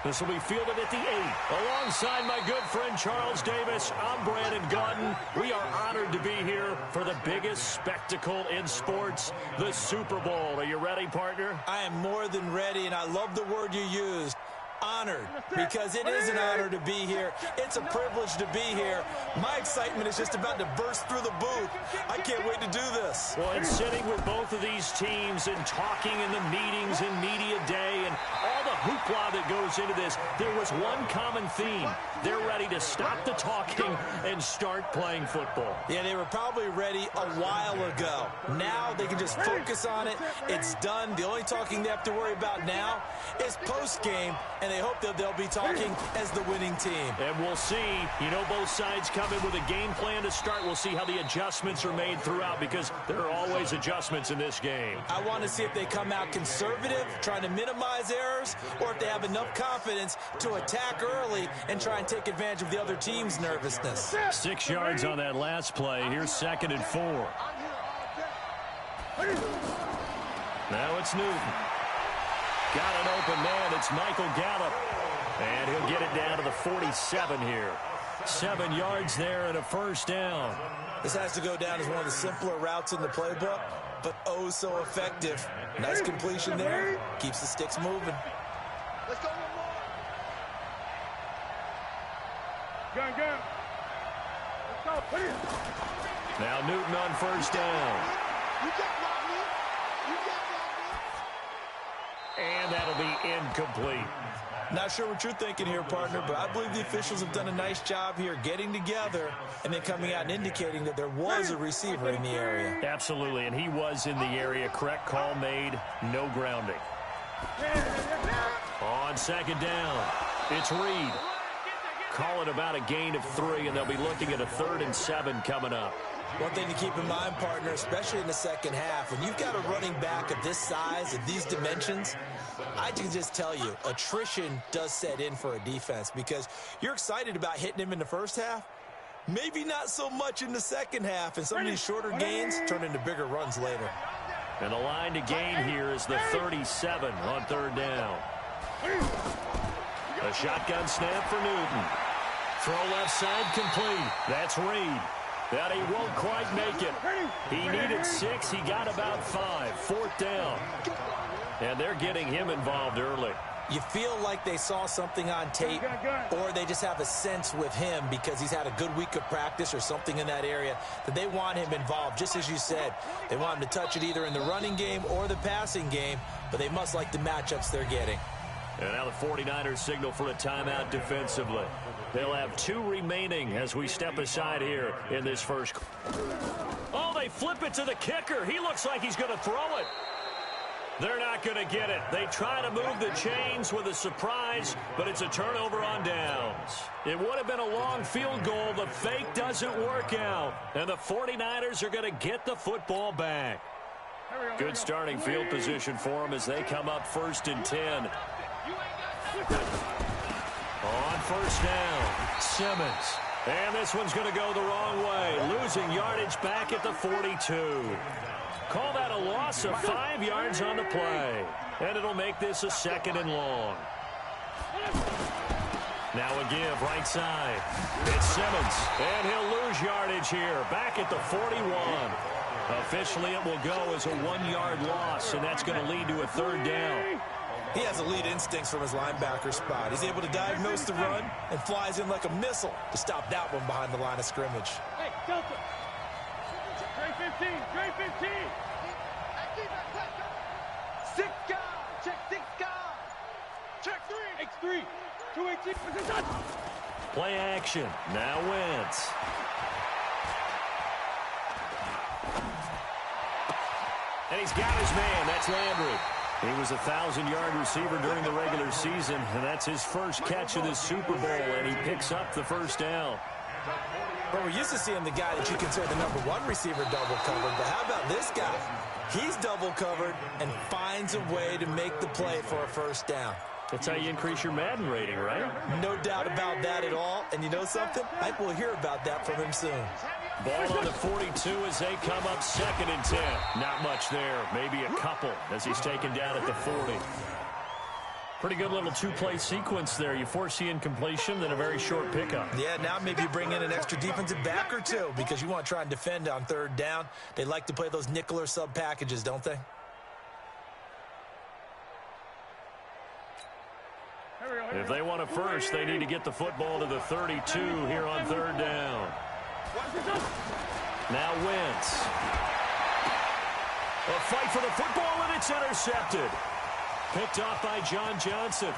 This will be fielded at the 8. Alongside my good friend Charles Davis, I'm Brandon Gaudin. We are honored to be here for the biggest spectacle in sports, the Super Bowl. Are you ready, partner? I am more than ready, and I love the word you used. Honored, because it is an honor to be here. It's a privilege to be here. My excitement is just about to burst through the booth. I can't wait to do this. Well, and sitting with both of these teams and talking in the meetings and media day and all the hoopla that goes into this, there was one common theme. They're ready to stop the talking and start playing football. Yeah, they were probably ready a while ago. Now they can just focus on it. It's done. The only talking they have to worry about now is post-game, and they hope that they'll be talking as the winning team. And we'll see. You know, both sides come in with a game plan to start. We'll see how the adjustments are made throughout, because there are always adjustments in this game. I want to see if they come out conservative, trying to minimize errors, or if they have enough confidence to attack early and try and take advantage of the other team's nervousness. 6 yards on that last play. Here's 2nd and 4. Now it's Newton. Got an open man. It's Michael Gallup. And he'll get it down to the 47 here. 7 yards there and a first down. This has to go down as one of the simpler routes in the playbook, but oh so effective. Nice completion there. Keeps the sticks moving. Let's go. Let's go. Put it. Now Newton on first down. You can't block me. You can't block me. And that'll be incomplete. Not sure what you're thinking here, partner, but I believe the officials have done a nice job here getting together and then coming out and indicating that there was a receiver in the area. Absolutely, and he was in the area. Correct call made. No grounding. On 2nd down, it's Reed. Call it about a gain of 3, and they'll be looking at a 3rd and 7 coming up. One thing to keep in mind, partner, especially in the second half, when you've got a running back of this size, of these dimensions, I can just tell you, attrition does set in for a defense, because you're excited about hitting him in the first half, maybe not so much in the second half, and some of these shorter gains turn into bigger runs later. And the line to gain here is the 37 on 3rd down. A shotgun snap for Newton. Throw left side complete. That's Reed. That he won't quite make it. He needed 6. He got about 5. 4th down. And they're getting him involved early. You feel like they saw something on tape, or they just have a sense with him because he's had a good week of practice or something in that area that they want him involved. Just as you said, they want him to touch it either in the running game or the passing game, but they must like the matchups they're getting. And now the 49ers signal for a timeout defensively. They'll have 2 remaining as we step aside here in this first. Oh, they flip it to the kicker. He looks like he's going to throw it. They're not going to get it. They try to move the chains with a surprise, but it's a turnover on downs. It would have been a long field goal. The fake doesn't work out, and the 49ers are going to get the football back. Good starting field position for them as they come up 1st and 10. On first down, Simmons. And this one's going to go the wrong way. Losing yardage back at the 42. Call that a loss of 5 yards on the play. And it'll make this a 2nd and long. Now a give right side. It's Simmons. And he'll lose yardage here. Back at the 41. Officially, it will go as a 1-yard loss, and that's going to lead to a 3rd down. He has elite instincts from his linebacker spot. He's able to diagnose the run and flies in like a missile to stop that one behind the line of scrimmage. Hey, Delta. Trey 15. Trey 15. 6 guys. Check 6 guys. Check 3. X3. 218. Play action. Now Wentz. And he's got his man. That's Landry. He was a 1,000-yard receiver during the regular season, and that's his first catch of this Super Bowl, and he picks up the first down. Well, we're used to seeing the guy that you consider the #1 receiver double covered, but how about this guy? He's double covered and finds a way to make the play for a first down. That's how you increase your Madden rating, right? No doubt about that at all. And you know something? I will hear about that from him soon. Ball on the 42 as they come up 2nd and 10. Not much there. Maybe a couple as he's taken down at the 40. Pretty good little two-play sequence there. You force the incompletion, then a very short pickup. Yeah, now maybe you bring in an extra defensive back or two because you want to try and defend on third down. They like to play those nickel or sub packages, don't they? If they want a first, they need to get the football to the 32 here on third down. Now Wentz. A fight for the football, and it's intercepted. Picked off by John Johnson.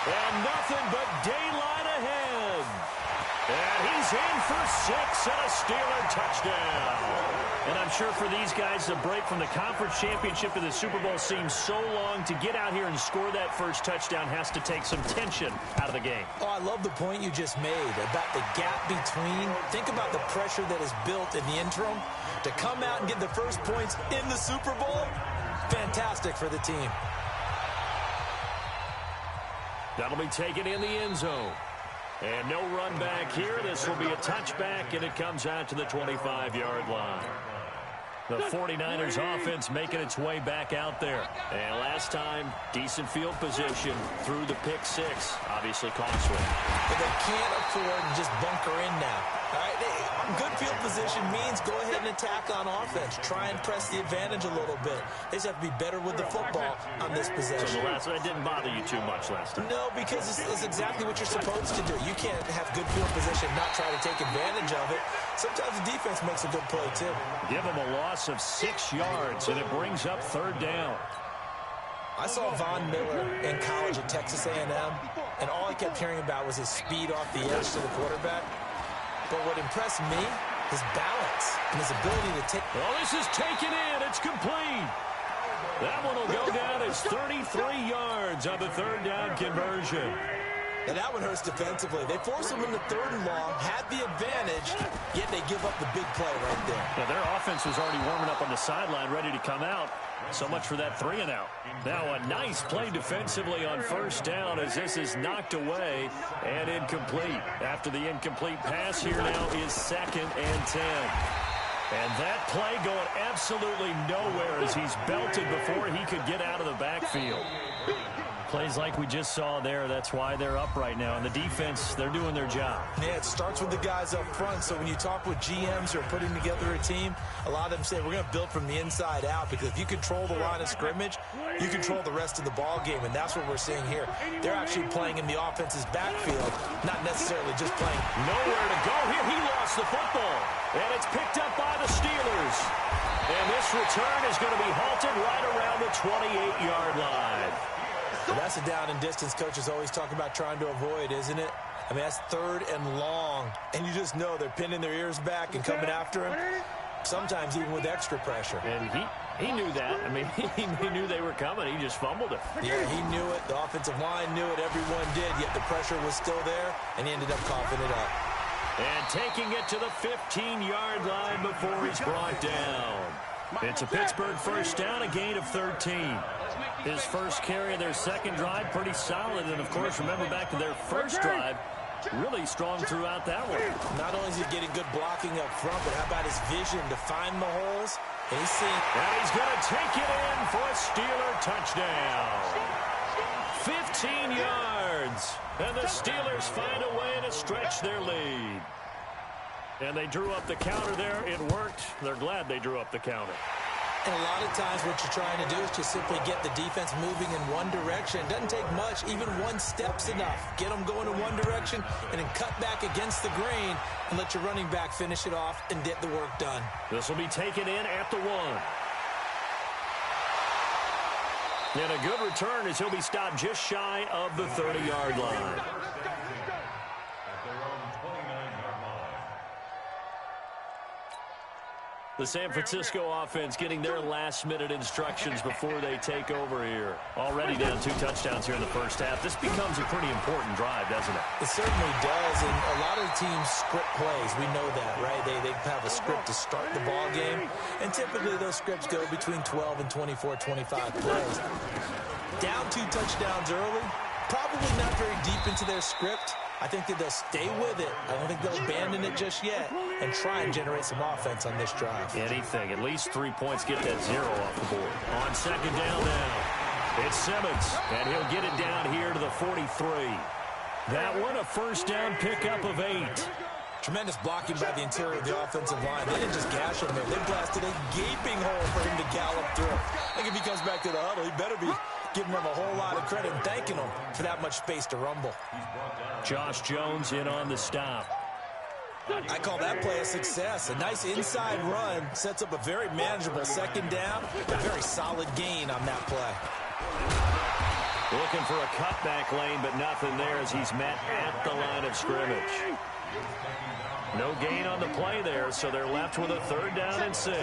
And nothing but daylight ahead. And he's in for 6 and a Steeler touchdown. And I'm sure for these guys, the break from the conference championship to the Super Bowl seems so long. To get out here and score that first touchdown has to take some tension out of the game. Oh, I love the point you just made about the gap between. Think about the pressure that is built in the interim. To come out and get the first points in the Super Bowl, fantastic for the team. That'll be taken in the end zone. And no run back here. This will be a touchback, and it comes out to the 25-yard line. The 49ers offense making its way back out there. And last time, decent field position through the pick six. Obviously costly. But they can't afford to just bunker in now. All right, good field position means go ahead and attack on offense. Try and press the advantage a little bit. They just have to be better with the football on this possession. So the last one didn't bother you too much last time? No, because it's exactly what you're supposed to do. You can't have good field position, not try to take advantage of it. Sometimes the defense makes a good play, too. Give them a loss of 6 yards, and it brings up third down. I saw Von Miller in college at Texas A&M, and all I kept hearing about was his speed off the edge to the quarterback. But what impressed me, his balance and his ability to take... Well, this is taken in. It's complete. That one will go down as 33 yards on the third down conversion. And that one hurts defensively. They force them into third and long, had the advantage, yet they give up the big play right there. Yeah, their offense was already warming up on the sideline, ready to come out. So much for that 3-and-out. Now a nice play defensively on first down as this is knocked away and incomplete. After the incomplete pass, here now is 2nd and 10. And that play going absolutely nowhere as he's belted before he could get out of the backfield. Plays like we just saw there. That's why they're up right now. And the defense, they're doing their job. Yeah, it starts with the guys up front. So when you talk with GMs who are putting together a team, a lot of them say we're going to build from the inside out, because if you control the line of scrimmage, you control the rest of the ball game. And that's what we're seeing here. They're actually playing in the offense's backfield, not necessarily just playing. Nowhere to go here. He lost the football. And it's picked up by the Steelers. And this return is going to be halted right around the 28-yard line. Well, that's a down and distance coaches always talk about trying to avoid, isn't it? I mean, that's 3rd and long, and you just know they're pinning their ears back and coming after him, sometimes even with extra pressure. And he knew that. I mean, he knew they were coming. He just fumbled it. Yeah, he knew it. The offensive line knew it. Everyone did, yet the pressure was still there, and he ended up coughing it up. And taking it to the 15-yard line before he's brought down. It's a Pittsburgh first down, a gain of 13. His first carry of their second drive, pretty solid. And, of course, remember back to their first drive, really strong throughout that one. Not only is he getting good blocking up front, but how about his vision to find the holes? And he's seeing... And he's going to take it in for a Steeler touchdown. 15 yards. And the Steelers find a way to stretch their lead. And they drew up the counter there. It worked. They're glad they drew up the counter. And a lot of times what you're trying to do is just simply get the defense moving in one direction. It doesn't take much. Even one step's enough. Get them going in one direction and then cut back against the grain and let your running back finish it off and get the work done. This will be taken in at the 1. And a good return as he'll be stopped just shy of the 30-yard line. The San Francisco offense getting their last-minute instructions before they take over here. Already down 2 touchdowns here in the first half. This becomes a pretty important drive, doesn't it? It certainly does, and a lot of teams script plays. We know that, right? They have a script to start the ball game, and typically those scripts go between 12 and 24, 25 plays. Down 2 touchdowns early, probably not very deep into their script. I think that they'll stay with it. I don't think they'll abandon it just yet and try and generate some offense on this drive. Anything. At least 3 points. Get that 0 off the board. On second down now. It's Simmons, and he'll get it down here to the 43. That one a first down pickup of 8. Tremendous blocking by the interior of the offensive line. They didn't just gash him there. They blasted a gaping hole for him to gallop through. I think if he comes back to the huddle, he better be giving them a whole lot of credit and thanking them for that much space to rumble. Josh Jones in on the stop. I call that play a success. A nice inside run sets up a very manageable second down. A very solid gain on that play. Looking for a cutback lane, but nothing there as he's met at the line of scrimmage. No gain on the play there, so they're left with a 3rd down and 6.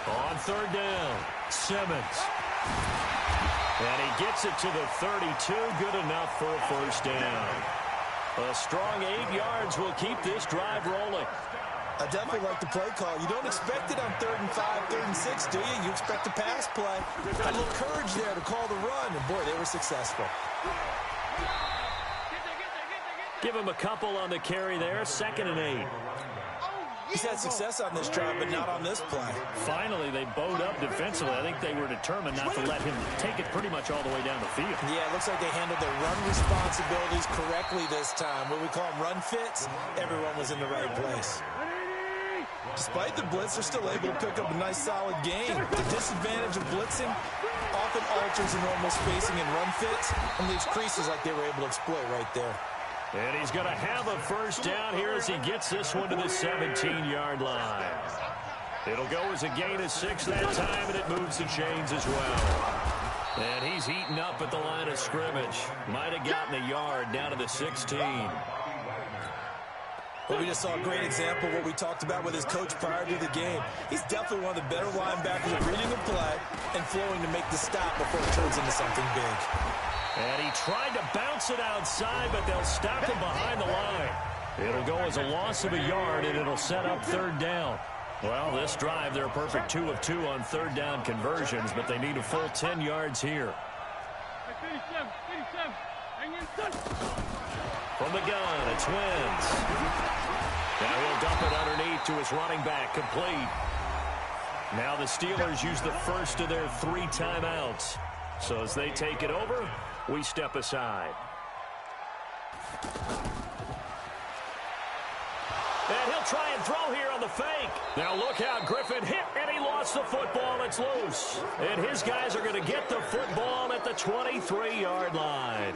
On 3rd down, Simmons. And he gets it to the 32, good enough for a first down. A strong 8 yards will keep this drive rolling. I definitely like the play call. You don't expect it on 3rd and 5, 3rd and 6, do you? You expect a pass play. A little courage there to call the run, and boy, they were successful. Give him a couple on the carry there, 2nd and 8. He's had success on this drive, but not on this play. Finally, they bowed up defensively. I think they were determined not to let him take it pretty much all the way down the field. Yeah, it looks like they handled their run responsibilities correctly this time. What we call them run fits, everyone was in the right place. Despite the blitz, they're still able to pick up a nice, solid gain. The disadvantage of blitzing often alters the normal spacing and run fits and leaves creases like they were able to exploit right there. And he's going to have a first down here as he gets this one to the 17-yard line. It'll go as a gain of 6 that time, and it moves the chains as well. And he's heating up at the line of scrimmage. Might have gotten a yard down to the 16. Well, we just saw a great example of what we talked about with his coach prior to the game. He's definitely one of the better linebackers at reading a play and flowing to make the stop before it turns into something big. And he tried to bounce it outside, but they'll stop him behind the line. It'll go as a loss of a yard, and it'll set up 3rd down. Well, this drive, they're a perfect 2 of 2 on 3rd down conversions, but they need a full 10 yards here. From the gun, it's Wentz. Now he'll dump it underneath to his running back, complete. Now the Steelers use the first of their 3 timeouts. So as they take it over, we step aside. And he'll try and throw here on the fake. Now look out, Griffin hit, and he lost the football. It's loose. And his guys are going to get the football at the 23-yard line.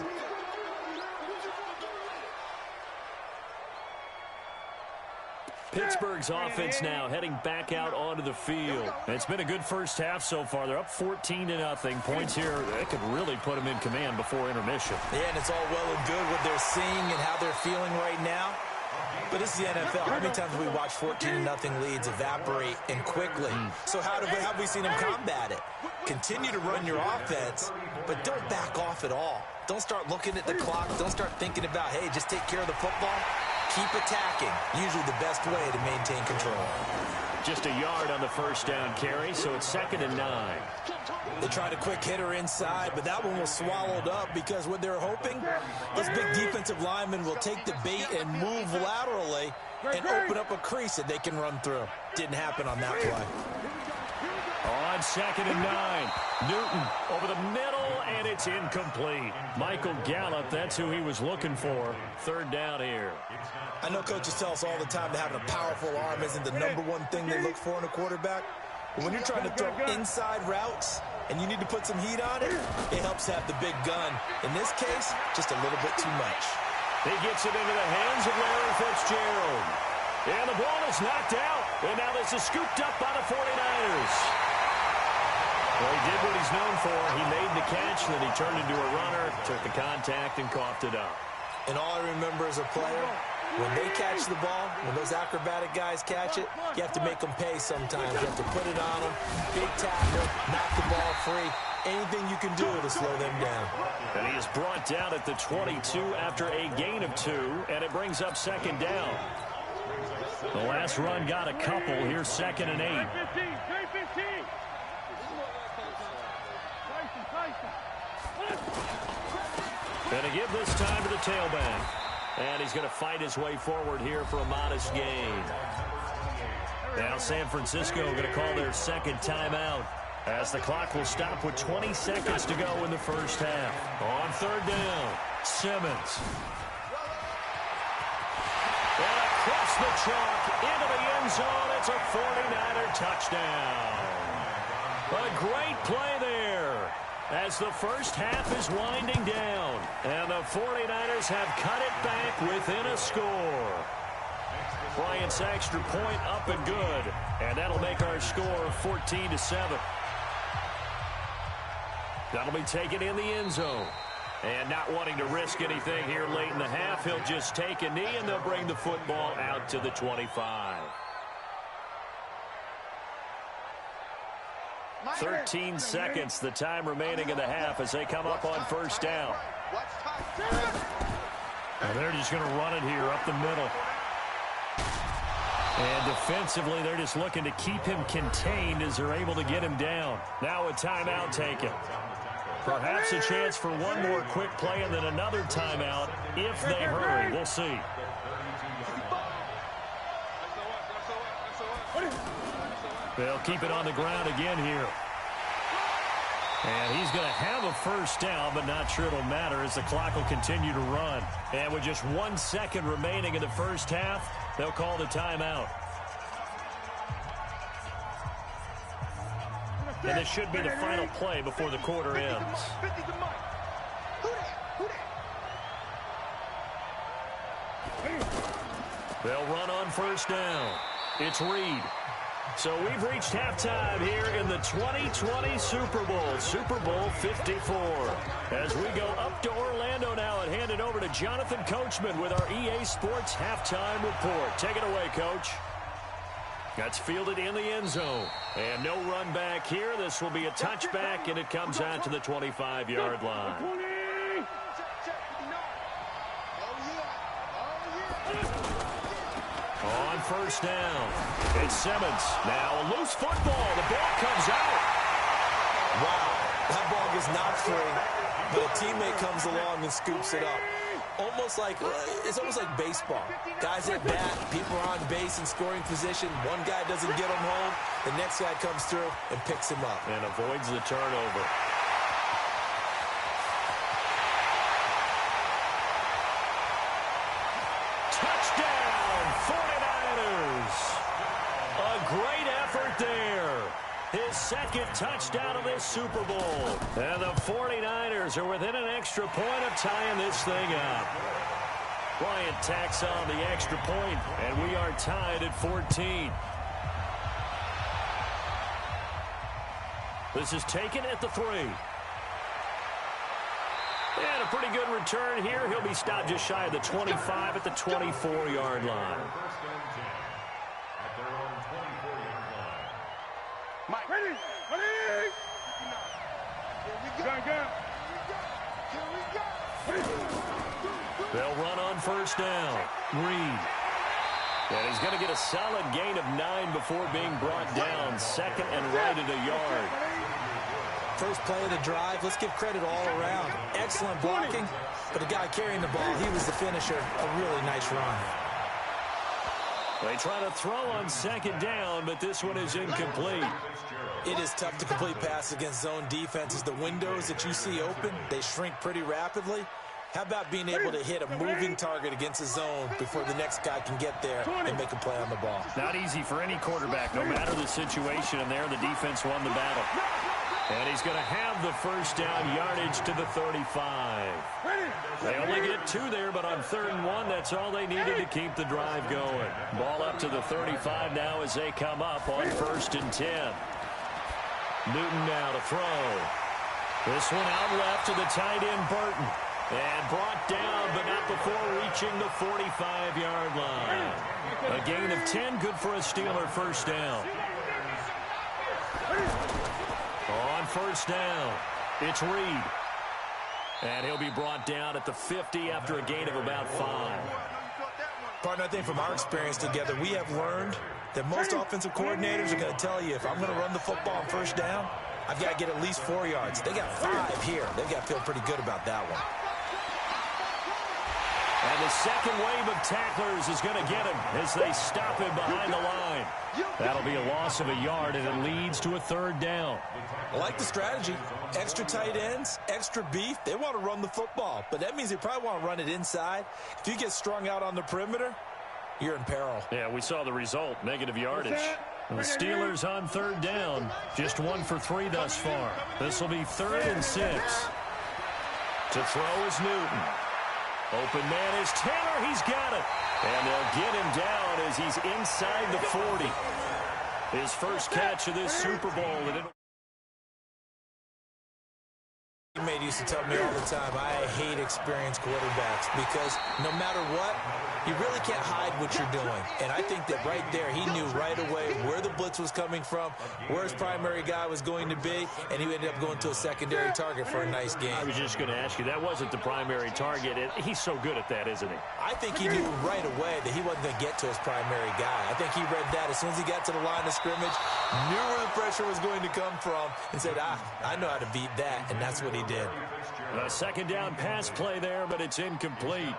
Pittsburgh's offense now heading back out onto the field. It's been a good first half so far. They're up 14-0. Points here, that could really put them in command before intermission. Yeah, and it's all well and good what they're seeing and how they're feeling right now. But this is the NFL. How many times have we watched 14-0 leads evaporate and quickly? So how have we seen them combat it? Continue to run your offense, but don't back off at all. Don't start looking at the clock. Don't start thinking about, hey, just take care of the football. Keep attacking. Usually the best way to maintain control. Just a yard on the first down carry, so it's 2nd and 9. They tried a quick hitter inside, but that one was swallowed up because what they're hoping, those big defensive linemen will take the bait and move laterally and open up a crease that they can run through. Didn't happen on that play. On 2nd and 9, Newton over the middle, and it's incomplete. Michael Gallup, that's who he was looking for. 3rd down here. I know coaches tell us all the time that having a powerful arm isn't the #1 thing they look for in a quarterback. But when you're trying to throw inside routes and you need to put some heat on it, it helps to have the big gun. In this case, just a little bit too much. He gets it into the hands of Larry Fitzgerald. And the ball is knocked out. And now this is scooped up by the 49ers. Well, he did what he's known for. He made the catch, then he turned into a runner, took the contact, and coughed it up. And all I remember as a player, when they catch the ball, when those acrobatic guys catch it, you have to make them pay sometimes. You have to put it on them, big tackle, knock the ball free. Anything you can do to slow them down. And he is brought down at the 22 after a gain of 2, and it brings up 2nd down. The last run got a couple. Here's 2nd and 8. And to give this time to the tailback. And he's going to fight his way forward here for a modest gain. Now San Francisco going to call their 2nd timeout. as the clock will stop with 20 seconds to go in the first half. On third down, Simmons. And across the chalk into the end zone. It's a 49er touchdown. A great play there as the first half is winding down. And the 49ers have cut it back within a score. Bryant's extra point up and good. And that'll make our score 14-7. That'll be taken in the end zone. And not wanting to risk anything here late in the half, he'll just take a knee, and they'll bring the football out to the 25. 13 seconds, the time remaining in the half as they come up on first down. And they're just going to run it here up the middle. And defensively, they're just looking to keep him contained as they're able to get him down. Now a timeout taken. Perhaps a chance for one more quick play and then another timeout if they hurry. We'll see. They'll keep it on the ground again here. And he's going to have a first down, but not sure it'll matter as the clock will continue to run. And with just 1 second remaining in the first half, they'll call the timeout. And this should be the final play before the quarter ends. They'll run on first down. It's Reed. So we've reached halftime here in the 2020 Super Bowl, Super Bowl 54. As we go up to Orlando now and hand it over to Jonathan Coachman with our EA Sports halftime report. Take it away, Coach. That's fielded in the end zone. And no run back here. This will be a touchback, and it comes out to the 25-yard line. On first down, it's Simmons. Now a loose football. The ball comes out. Wow, that ball gets knocked free, but a teammate comes along and scoops it up. It's almost like baseball. Guys at bat, people are on base in scoring position. One guy doesn't get him home. The next guy comes through and picks him up. And avoids the turnover. Touchdown, 49ers. A great effort there. His second touchdown of this Super Bowl. And the 49ers are within an extra point of tying this thing up. Bryant tacks on the extra point, and we are tied at 14. This is taken at the 3. And a pretty good return here. He'll be stopped just shy of the 25 at the 24-yard line. Mike, ready? They'll run on first down. Reed. And he's going to get a solid gain of 9 before being brought down. Second and right at a yard. First play of the drive. Let's give credit all around. Excellent blocking, but the guy carrying the ball, he was the finisher. A really nice run. They try to throw on second down, but this one is incomplete. It is tough to complete passes against zone defenses. The windows that you see open, they shrink pretty rapidly. How about being able to hit a moving target against a zone before the next guy can get there and make a play on the ball? Not easy for any quarterback, no matter the situation. And there, the defense won the battle. And he's going to have the first down yardage to the 35. They only get 2 there, but on 3rd and 1, that's all they needed to keep the drive going. Ball up to the 35 now as they come up on 1st and 10. Newton now to throw. This one out left to the tight end, Burton. And brought down, but not before reaching the 45-yard line. A gain of 10, good for a Steeler first down. On first down, it's Reed. And he'll be brought down at the 50 after a gain of about 5. Partner, I think from our experience together, we have learned that most offensive coordinators are going to tell you, if I'm going to run the football on first down, I've got to get at least 4 yards. They got 5 here. They've got to feel pretty good about that one. And the second wave of tacklers is going to get him as they stop him behind the line. That'll be a loss of a yard, and it leads to a third down. I like the strategy. Extra tight ends, extra beef. They want to run the football, but that means they probably want to run it inside. If you get strung out on the perimeter, you're in peril. Yeah, we saw the result, negative yardage. And the Steelers on third down, just 1 for 3 thus far. This will be 3rd and 6. To throw is Newton. Open man is Taylor. He's got it. And they'll get him down as he's inside the 40. His first catch of this Super Bowl. Teammate used to tell me all the time, I hate experienced quarterbacks because no matter what, you really can't hide what you're doing. And I think that right there, he knew right away where the blitz was coming from, where his primary guy was going to be, and he ended up going to a secondary target for a nice game. I was just going to ask you, that wasn't the primary target. He's so good at that, isn't he? I think he knew right away that he wasn't going to get to his primary guy. I think he read that as soon as he got to the line of scrimmage, knew where the pressure was going to come from, and said, I know how to beat that, and that's what he did. A second down pass play there, but it's incomplete.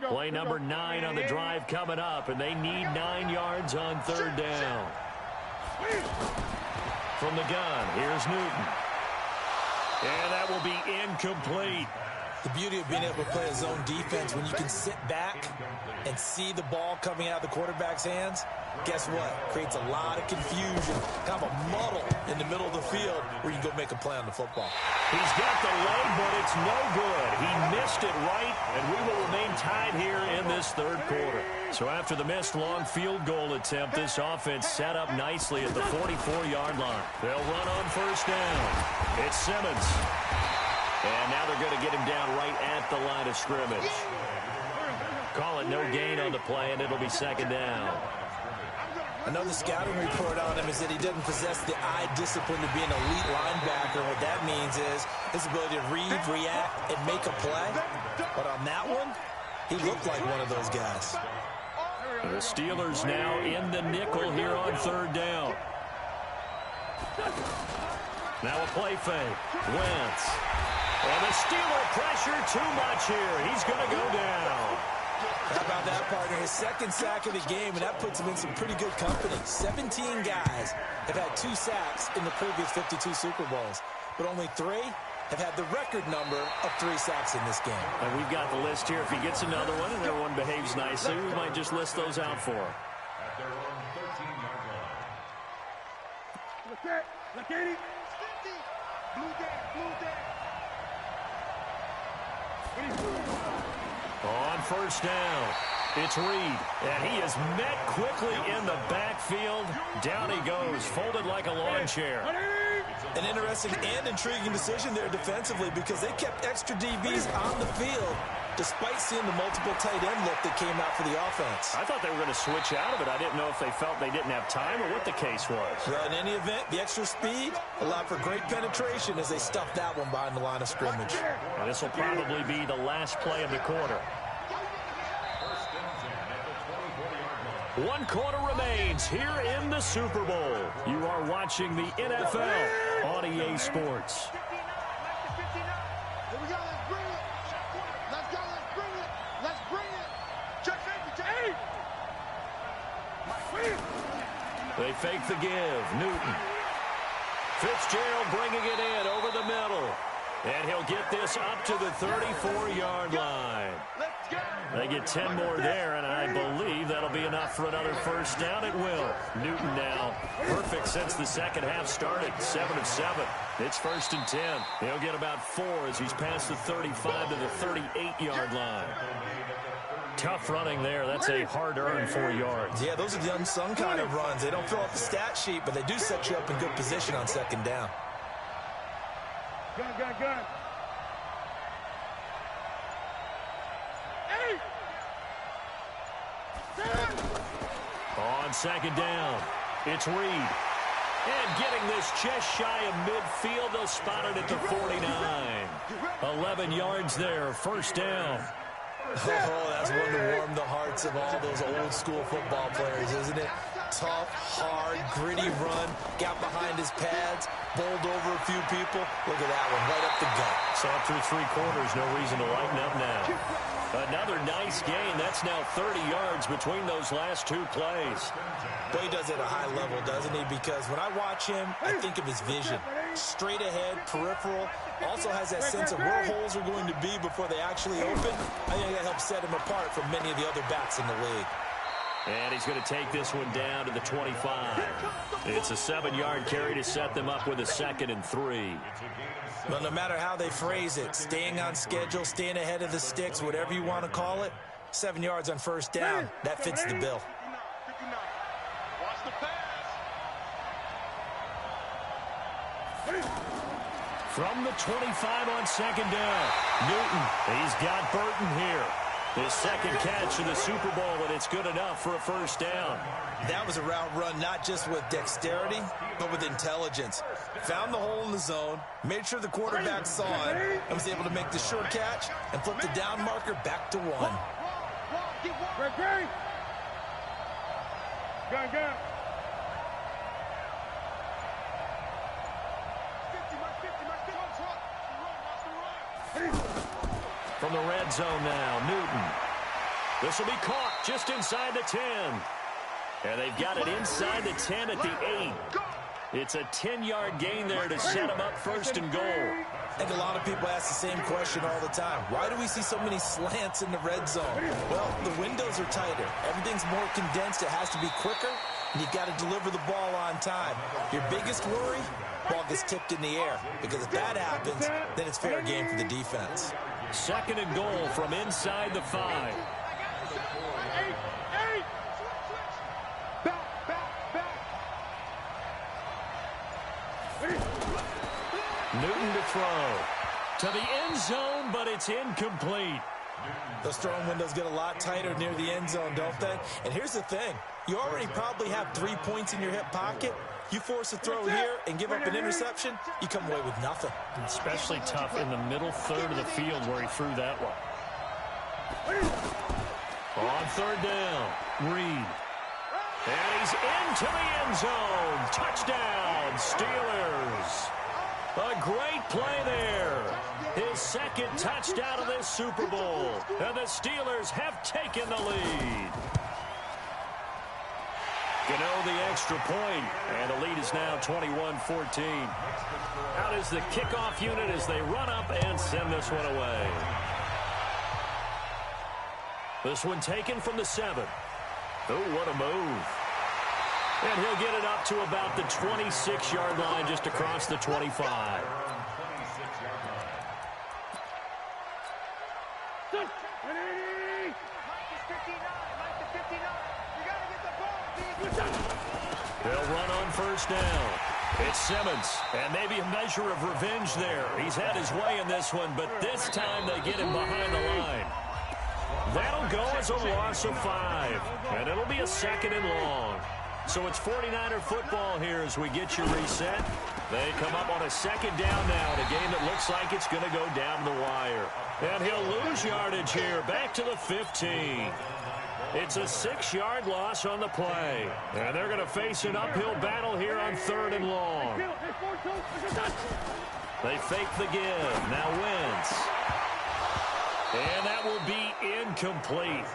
Play number 9 on the drive coming up, and they need 9 yards on third down. From the gun, here's Newton. And that will be incomplete. The beauty of being able to play a zone defense when you can sit back and see the ball coming out of the quarterback's hands, guess what? Creates a lot of confusion, kind of a muddle in the middle of the field where you can go make a play on the football. He's got the leg, but it's no good. He missed it right, and we will remain tied here in this third quarter. So after the missed long field goal attempt, this offense set up nicely at the 44-yard line. They'll run on first down. It's Simmons. And now they're going to get him down right at the line of scrimmage. Call it no gain on the play, and it'll be second down. I know the scouting report on him is that he doesn't possess the eye discipline to be an elite linebacker. What that means is his ability to read, react, and make a play. But on that one, he looked like one of those guys. The Steelers now in the nickel here on third down. Now a play fake. Wentz. And the Steeler pressure too much here. He's going to go down. How about that, partner? His second sack of the game, and that puts him in some pretty good company. 17 guys have had 2 sacks in the previous 52 Super Bowls, but only 3 have had the record number of 3 sacks in this game. And we've got the list here. If he gets another one and everyone behaves nicely, we might just list those out for him. Look at it. Blue down. On first down, it's Reed, and he is met quickly in the backfield. Down he goes, folded like a lawn chair. An interesting and intriguing decision there defensively because they kept extra DBs on the field despite seeing the multiple tight end look that came out for the offense. I thought they were going to switch out of it. I didn't know if they felt they didn't have time or what the case was. Well, in any event, the extra speed allowed for great penetration as they stuffed that one behind the line of scrimmage. And this will probably be the last play of the quarter. 1 quarter remains here in the Super Bowl. You are watching the NFL on EA Sports. Here we go. Let's bring it. Let's go. Let's bring it. Let's bring it. Check it. They fake the give. Newton. Fitzgerald bringing it in over the middle. And he'll get this up to the 34-yard line. Let's go. They get 10 more there, and I believe that'll be enough for another first down. It will. Newton now perfect since the second half started. 7 of 7. It's 1st and 10. He'll get about 4 as he's past the 35 to the 38-yard line. Tough running there. That's a hard-earned 4 yards. Yeah, those are the unsung kind of runs. They don't fill out the stat sheet, but they do set you up in good position on second down. Gun. Hey! On second down, it's Reed. And getting this just shy of midfield, they'll spot it at the 49. 11 yards there, first down. Oh, that's one to warm the hearts of all those old school football players, isn't it? tough, hard, gritty run. Got behind his pads, bowled over a few people. Look at that one, right up the gut. Saw through 3 quarters, no reason to lighten up now. Another nice gain. That's now 30 yards between those last 2 plays. But he does it at a high level, doesn't he? Because when I watch him, I think of his vision. Straight ahead, peripheral. Also has that sense of where holes are going to be before they actually open. I think that helps set him apart from many of the other backs in the league. And he's going to take this one down to the 25. It's a 7-yard carry to set them up with a 2nd and 3. Well, no matter how they phrase it, staying on schedule, staying ahead of the sticks, whatever you want to call it, 7 yards on first down, that fits the bill. Watch the pass. From the 25 on 2nd down, Newton, he's got Burton here. His 2nd catch of the Super Bowl, and it's good enough for a first down. That was a route run not just with dexterity, but with intelligence. Found the hole in the zone, made sure the quarterback saw it, and was able to make the short catch and flip the down marker back to 1. Go. From the red zone now, Newton. This will be caught just inside the 10. And they've got it inside the 10 at the 8. It's a 10-yard gain there to set them up 1st and goal. I think a lot of people ask the same question all the time. Why do we see so many slants in the red zone? Well, the windows are tighter. Everything's more condensed. It has to be quicker, and you've got to deliver the ball on time. Your biggest worry? Ball gets tipped in the air, because if that happens, then it's fair game for the defense. 2nd and goal from inside the 5. Newton to throw. To the end zone, but it's incomplete. Those throwing windows get a lot tighter near the end zone, don't they? And here's the thing. You already probably have 3 points in your hip pocket. You force a throw here and give up an interception, you come away with nothing. Especially tough in the middle third of the field where he threw that one. On 3rd down, Reed. And he's into the end zone. Touchdown, Steelers. A great play there. His 2nd touchdown of this Super Bowl. And the Steelers have taken the lead. Gano the extra point, and the lead is now 21-14. Out is the kickoff unit as they run up and send this one away. This one taken from the 7. Oh, what a move. And he'll get it up to about the 26-yard line just across the 25. They'll run on 1st down. It's Simmons, and maybe a measure of revenge there. He's had his way in this one, but this time they get him behind the line. That'll go as a loss of 5, and it'll be a 2nd and long. So it's 49er football here as we get you reset. They come up on a 2nd down now in a game that looks like it's going to go down the wire. And he'll lose yardage here, back to the 15. It's a 6-yard loss on the play. And they're going to face an uphill battle here on 3rd and long. They fake the give. Now Wentz. And that will be incomplete.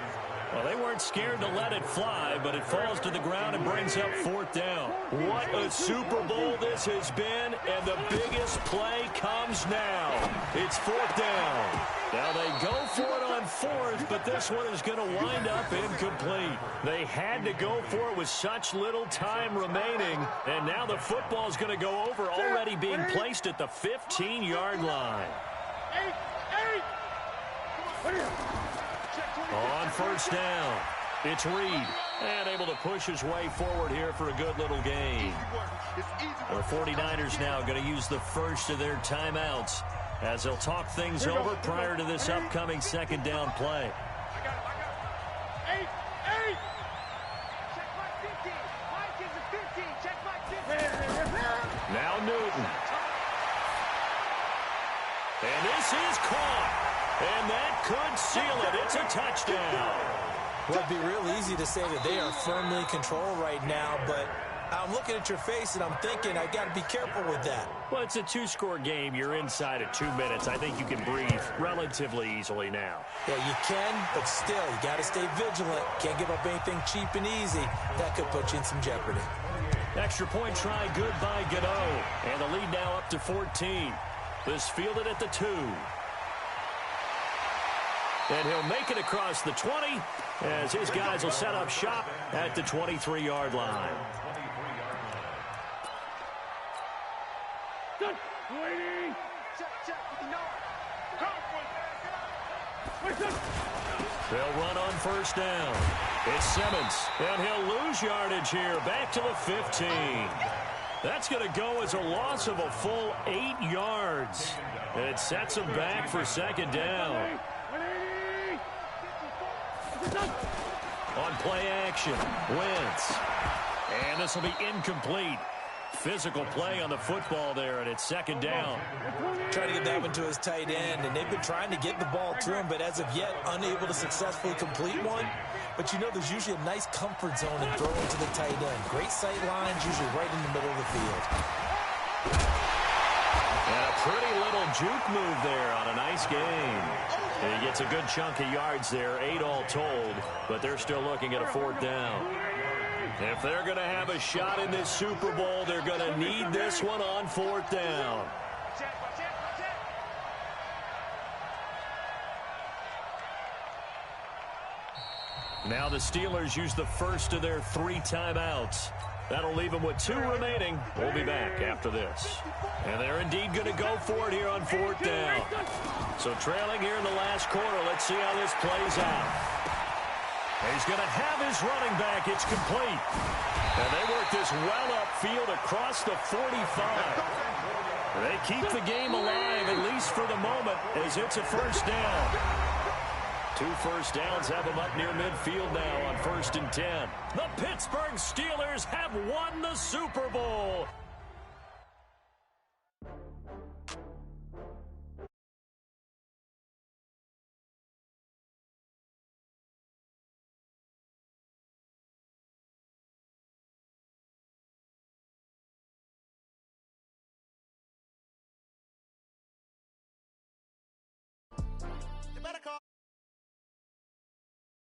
Well, they weren't scared to let it fly, but it falls to the ground and brings up 4th down. What a Super Bowl this has been, and the biggest play comes now. It's 4th down. Now they go for it on 4th, but this one is going to wind up incomplete. They had to go for it with such little time remaining, and now the football is going to go over, already being placed at the 15-yard line. On 1st down, it's Reed, and able to push his way forward here for a good little gain. The 49ers now going to use the first of their timeouts as they'll talk things over prior to this upcoming 2nd down play. Now Newton. And this is caught. And that could seal it. It's a touchdown. Well, it'd be real easy to say that they are firmly in control right now, but I'm looking at your face and I'm thinking I got to be careful with that. Well, it's a two-score game. You're inside of 2 minutes. I think you can breathe relatively easily now. Yeah, you can, but still, you got to stay vigilant. Can't give up anything cheap and easy. That could put you in some jeopardy. Extra point try good by Gano. And the lead now up to 14. This fielded at the 2. And he'll make it across the 20 as his guys will set up shop at the 23-yard line. Waiting. Check. They'll run on first down. It's Simmons, and he'll lose yardage here back to the 15. That's going to go as a loss of a full 8 yards. It sets him back for second down. On play action, Wentz. And this will be incomplete. Physical play on the football there, and it's second down. Trying to get that one to his tight end, and they've been trying to get the ball to him, but as of yet, unable to successfully complete one. But you know there's usually a nice comfort zone in throwing to the tight end. Great sight lines, usually right in the middle of the field. And a pretty little juke move there on a nice game. And he gets a good chunk of yards there, 8 all told, but they're still looking at a fourth down. If they're going to have a shot in this Super Bowl, they're going to need this one on fourth down. Now the Steelers use the first of their 3 timeouts. That'll leave them with 2 remaining. We'll be back after this. And they're indeed going to go for it here on fourth down. So trailing here in the last quarter, let's see how this plays out. He's going to have his running back. It's complete. And they work this well upfield across the 45. They keep the game alive, at least for the moment, as it's a first down. 2 first downs have them up near midfield now on 1st and 10. The Pittsburgh Steelers have won the Super Bowl.